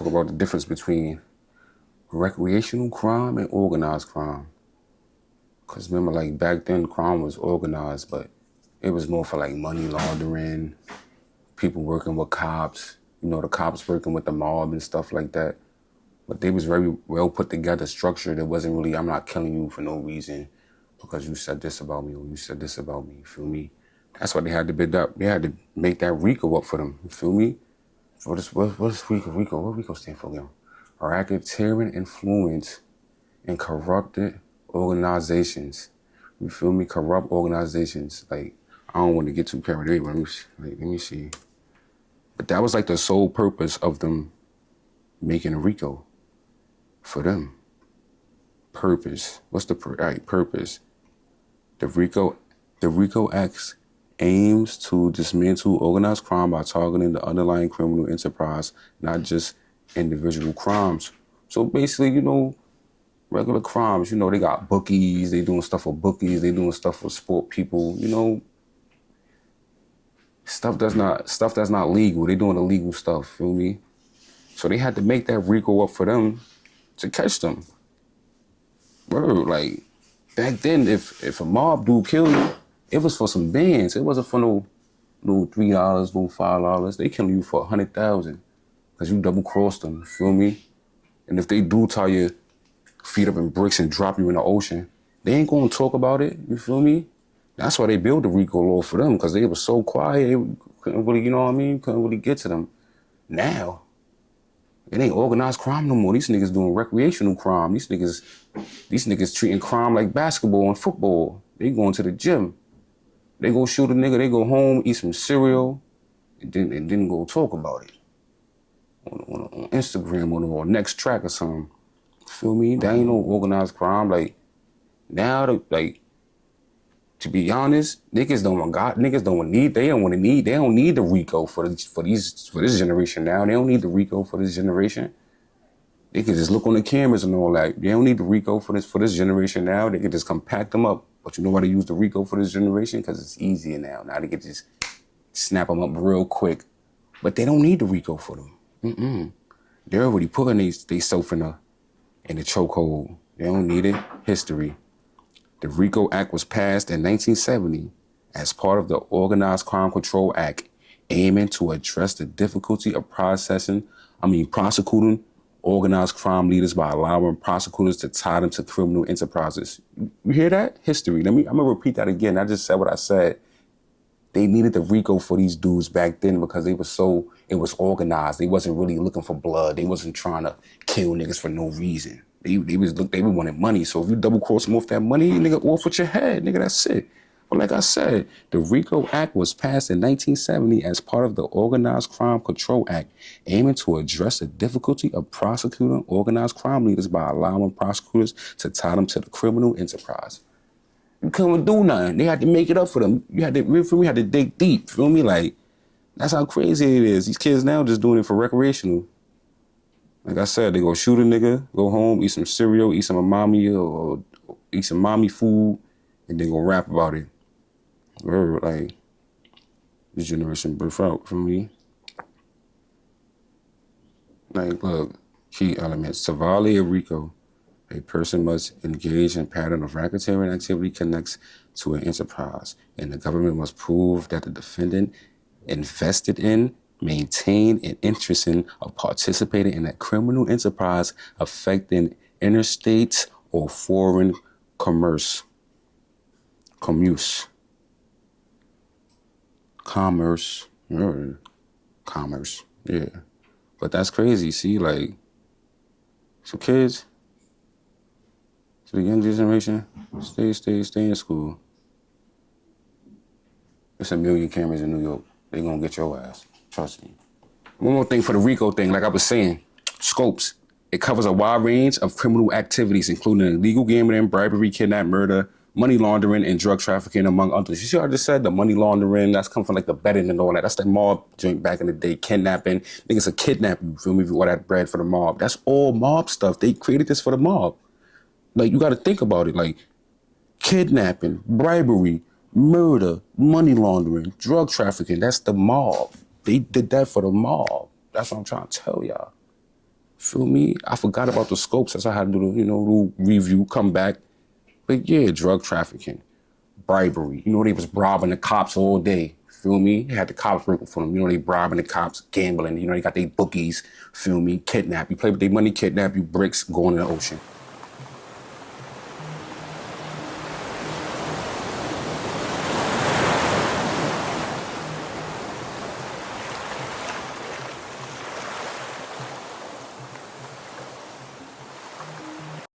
talk about the difference between recreational crime and organized crime. Because remember, like back then, crime was organized, but it was more for like money laundering, people working with cops, the cops working with the mob and stuff like that. But they was very well put together, structured. It wasn't really, I'm not killing you for no reason because you said this about me or you said this about me, you feel me? That's why they had to build up. They had to make that RICO up for them, you feel me? So what's RICO? What RICO stand for, yo? Racketeering influence and corrupted organizations. You feel me? Corrupt organizations. Like, I don't want to get too carried away, but let me see. But that was like the sole purpose of them making a RICO for them. Purpose. What's the purpose? The RICO Act aims to dismantle organized crime by targeting the underlying criminal enterprise, not just individual crimes. So basically, regular crimes, they got bookies, they doing stuff for bookies, they doing stuff for sport people, stuff that's not legal. They doing illegal stuff, feel me? So they had to make that RICO up for them to catch them. Bro, like, back then, if a mob dude killed you, it was for some bands. It wasn't for no $3, no $5. They killing you for 100,000 because you double crossed them, feel me? And if they do tie your feet up in bricks and drop you in the ocean, they ain't gonna talk about it, you feel me? That's why they built the RICO law for them, because they were so quiet, they couldn't really, couldn't really get to them. Now, it ain't organized crime no more. These niggas doing recreational crime. These niggas treating crime like basketball and football. They going to the gym. They go shoot a nigga, they go home, eat some cereal, and then go talk about it on Instagram or Next Track or something. Feel me? That ain't no organized crime. Like, now, to be honest, they don't need the RICO for this generation now. They don't need the RICO for this generation. They can just look on the cameras and all that. They don't need the RICO for this generation now. They can just compact them up. But you know why they use the RICO for this generation? Because it's easier now. Now they can just snap them up real quick. But they don't need the RICO for them. They're already putting they self in the chokehold. They don't need it. History. The RICO Act was passed in 1970 as part of the Organized Crime Control Act, aiming to address the difficulty of prosecuting organized crime leaders by allowing prosecutors to tie them to criminal enterprises. You hear that? History. I'm gonna repeat that again. I just said what I said. They needed the RICO for these dudes back then because it was organized. They wasn't really looking for blood. They wasn't trying to kill niggas for no reason. They wanted money. So if you double cross them off that money, nigga, off with your head, nigga, that's it. But like I said, the RICO Act was passed in 1970 as part of the Organized Crime Control Act, aiming to address the difficulty of prosecuting organized crime leaders by allowing prosecutors to tie them to the criminal enterprise. You couldn't do nothing. They had to make it up for them. We had to dig deep, feel me? Like, that's how crazy it is. These kids now just doing it for recreational. Like I said, they go shoot a nigga, go home, eat some cereal, eat some mommy or eat some mommy food, and then go rap about it. Or like, this generation birth out from me. Like, look, key elements. To violate a RICO, a person must engage in a pattern of racketeering activity connects to an enterprise, and the government must prove that the defendant invested in, maintained an interest in, or participated in a criminal enterprise affecting interstate or foreign commerce, yeah. But that's crazy, see, like, so kids, to the young generation, stay in school. There's a million cameras in New York. They gonna get your ass, trust me. One more thing for the RICO thing, like I was saying, scopes. It covers a wide range of criminal activities, including illegal gambling, bribery, kidnap, murder, money laundering, and drug trafficking, among others. You see what I just said? The money laundering, that's come from like the betting and all that. That's the mob joint back in the day, kidnapping. Niggas will kidnap you, feel me, if you order that bread for the mob. That's all mob stuff. They created this for the mob. Like, you gotta think about it. Like, kidnapping, bribery, murder, money laundering, drug trafficking, that's the mob. They did that for the mob. That's what I'm trying to tell y'all. Feel me? I forgot about the scopes. That's how I had to do the, little review, come back. But yeah, drug trafficking, bribery. They was robbing the cops all day. Feel me? They had the cops working for them. They bribing the cops, gambling. They got their bookies. Feel me? Kidnap. You play with their money, kidnap you, bricks, going in the ocean.